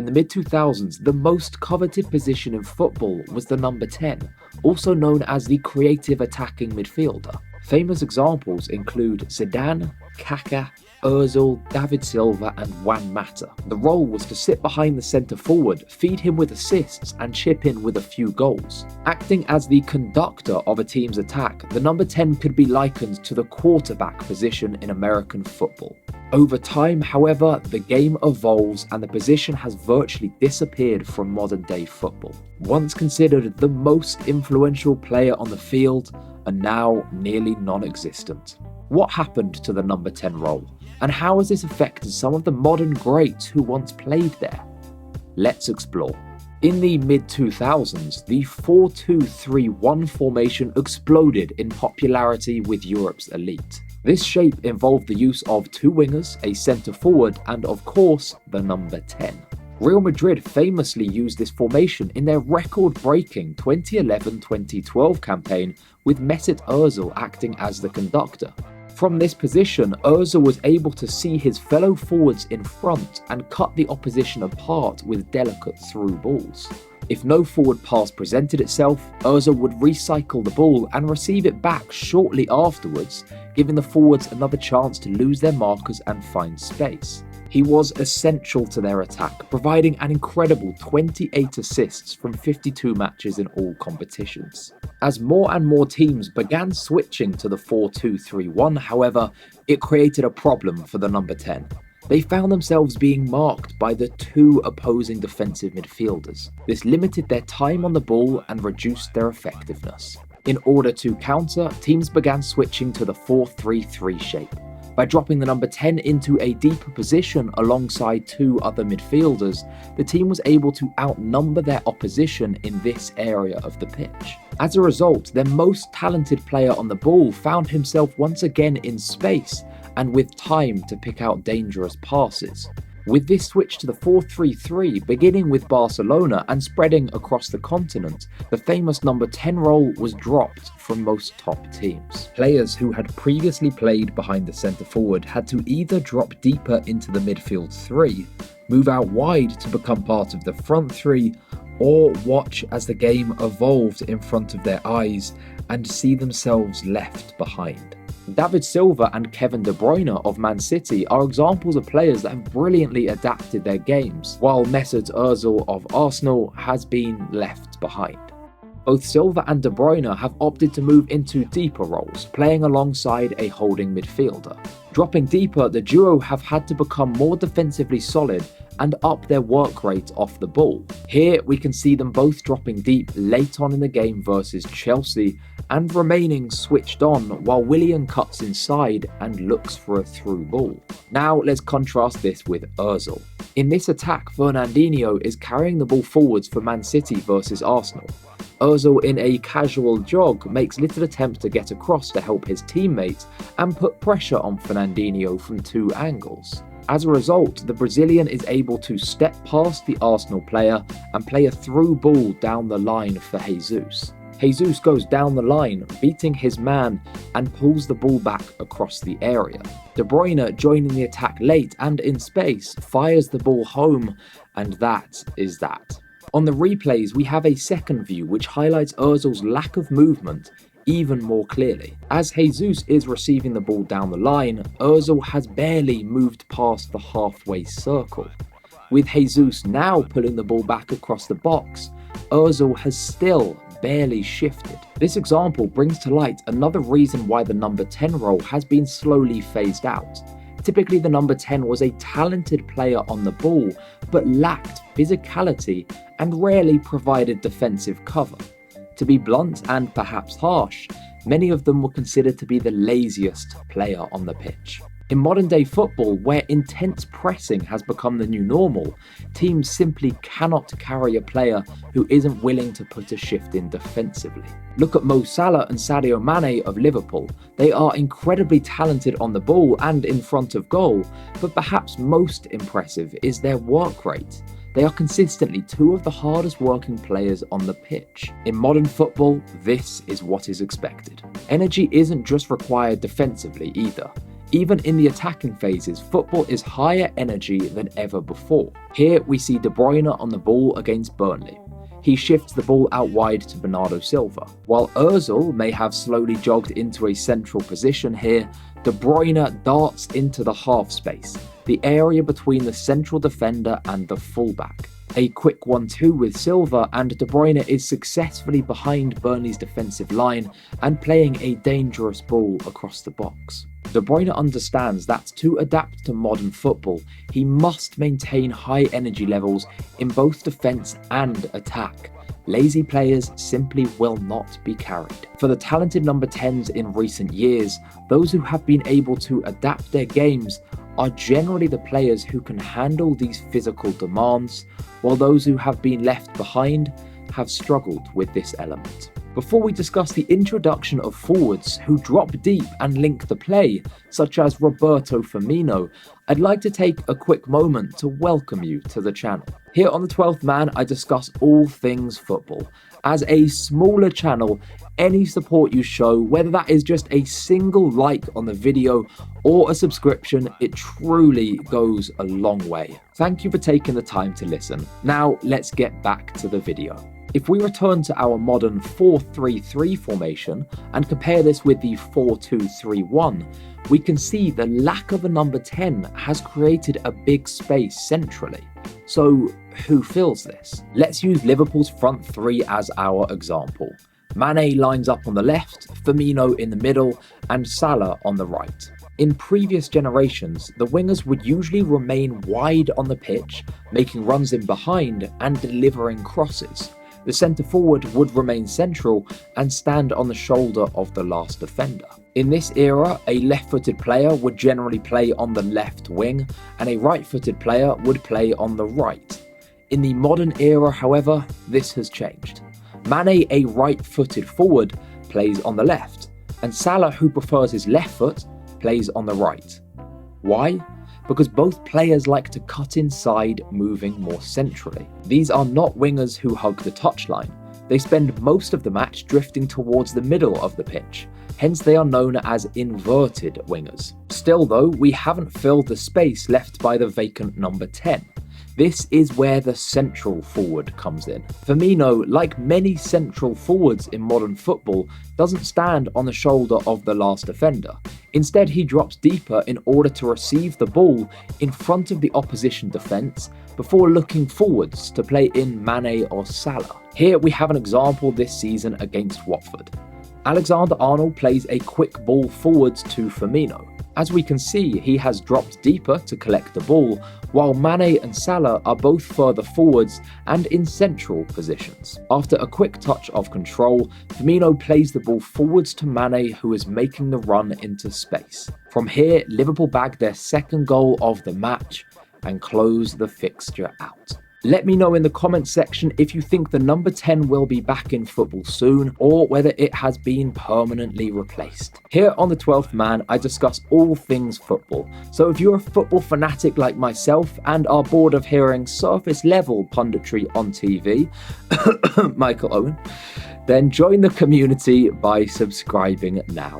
In the mid-2000s, the most coveted position in football was the number 10, also known as the creative attacking midfielder. Famous examples include Zidane, Kaka, Ozil, David Silva and Juan Mata. The role was to sit behind the centre forward, feed him with assists and chip in with a few goals. Acting as the conductor of a team's attack, the number 10 could be likened to the quarterback position in American football. Over time, however, the game evolves and the position has virtually disappeared from modern-day football. Once considered the most influential player on the field, are now nearly non-existent. What happened to the number 10 role, and how has this affected some of the modern greats who once played there? Let's explore. In the mid-2000s, the 4-2-3-1 formation exploded in popularity with Europe's elite. This shape involved the use of two wingers, a centre forward, and of course, the number 10. Real Madrid famously used this formation in their record-breaking 2011-2012 campaign with Mesut Ozil acting as the conductor. From this position, Ozil was able to see his fellow forwards in front and cut the opposition apart with delicate through balls. If no forward pass presented itself, Ozil would recycle the ball and receive it back shortly afterwards, giving the forwards another chance to lose their markers and find space. He was essential to their attack, providing an incredible 28 assists from 52 matches in all competitions. As more and more teams began switching to the 4-2-3-1, however, it created a problem for the number 10. They found themselves being marked by the two opposing defensive midfielders. This limited their time on the ball and reduced their effectiveness. In order to counter, teams began switching to the 4-3-3 shape. By dropping the number 10 into a deeper position alongside two other midfielders, the team was able to outnumber their opposition in this area of the pitch. As a result, their most talented player on the ball found himself once again in space and with time to pick out dangerous passes. With this switch to the 4-3-3 beginning with Barcelona and spreading across the continent, the famous number 10 role was dropped from most top teams. Players who had previously played behind the centre forward had to either drop deeper into the midfield three, move out wide to become part of the front three, or watch as the game evolved in front of their eyes and see themselves left behind. David Silva and Kevin De Bruyne of Man City are examples of players that have brilliantly adapted their games, while Mesut Ozil of Arsenal has been left behind. Both Silva and De Bruyne have opted to move into deeper roles, playing alongside a holding midfielder. Dropping deeper, the duo have had to become more defensively solid and up their work rate off the ball. Here we can see them both dropping deep late on in the game versus Chelsea and remaining switched on while Willian cuts inside and looks for a through ball. Now let's contrast this with Ozil. In this attack, Fernandinho is carrying the ball forwards for Man City versus Arsenal. Ozil in a casual jog makes little attempt to get across to help his teammates and put pressure on Fernandinho from two angles. As a result, the Brazilian is able to step past the Arsenal player and play a through ball down the line for Jesus. Jesus goes down the line, beating his man and pulls the ball back across the area. De Bruyne, joining the attack late and in space, fires the ball home, and that is that. On the replays, we have a second view which highlights Ozil's lack of movement even more clearly. As Jesus is receiving the ball down the line, Ozil has barely moved past the halfway circle. With Jesus now pulling the ball back across the box, Ozil has still barely shifted. This example brings to light another reason why the number 10 role has been slowly phased out. Typically, the number 10 was a talented player on the ball, but lacked physicality and rarely provided defensive cover. To be blunt and perhaps harsh, many of them were considered to be the laziest player on the pitch. In modern day football, where intense pressing has become the new normal, teams simply cannot carry a player who isn't willing to put a shift in defensively. Look at Mo Salah and Sadio Mane of Liverpool. They are incredibly talented on the ball and in front of goal, but perhaps most impressive is their work rate. They are consistently two of the hardest working players on the pitch. In modern football, this is what is expected. Energy isn't just required defensively either. Even in the attacking phases, football is higher energy than ever before. Here we see De Bruyne on the ball against Burnley. He shifts the ball out wide to Bernardo Silva. While Ozil may have slowly jogged into a central position here, De Bruyne darts into the half space, the area between the central defender and the fullback. A quick 1-2 with Silva, and De Bruyne is successfully behind Burnley's defensive line and playing a dangerous ball across the box. De Bruyne understands that to adapt to modern football, he must maintain high energy levels in both defence and attack. Lazy players simply will not be carried. For the talented number 10s in recent years, those who have been able to adapt their games are generally the players who can handle these physical demands, while those who have been left behind have struggled with this element. Before we discuss the introduction of forwards who drop deep and link the play, such as Roberto Firmino, I'd like to take a quick moment to welcome you to the channel. Here on the 12th Man, I discuss all things football. As a smaller channel, any support you show, whether that is just a single like on the video or a subscription, it truly goes a long way. Thank you for taking the time to listen. Now let's get back to the video. If we return to our modern 4-3-3 formation and compare this with the 4-2-3-1, we can see the lack of a number 10 has created a big space centrally. So who fills this? Let's use Liverpool's front three as our example. Mane lines up on the left, Firmino in the middle, and Salah on the right. In previous generations, the wingers would usually remain wide on the pitch, making runs in behind and delivering crosses. The centre forward would remain central and stand on the shoulder of the last defender. In this era, a left-footed player would generally play on the left wing, and a right-footed player would play on the right. In the modern era, however, this has changed. Mane, a right-footed forward, plays on the left, and Salah, who prefers his left foot, plays on the right. Why? Because both players like to cut inside, moving more centrally. These are not wingers who hug the touchline. They spend most of the match drifting towards the middle of the pitch, hence they are known as inverted wingers. Still though, we haven't filled the space left by the vacant number 10. This is where the central forward comes in. Firmino, like many central forwards in modern football, doesn't stand on the shoulder of the last defender. Instead, he drops deeper in order to receive the ball in front of the opposition defence before looking forwards to play in Mane or Salah. Here we have an example this season against Watford. Alexander-Arnold plays a quick ball forwards to Firmino. As we can see, he has dropped deeper to collect the ball, while Mane and Salah are both further forwards and in central positions. After a quick touch of control, Firmino plays the ball forwards to Mane, who is making the run into space. From here, Liverpool bag their second goal of the match and close the fixture out. Let me know in the comments section if you think the number 10 will be back in football soon or whether it has been permanently replaced. Here on the 12th Man, I discuss all things football. So if you're a football fanatic like myself and are bored of hearing surface level punditry on TV, Michael Owen, then join the community by subscribing now.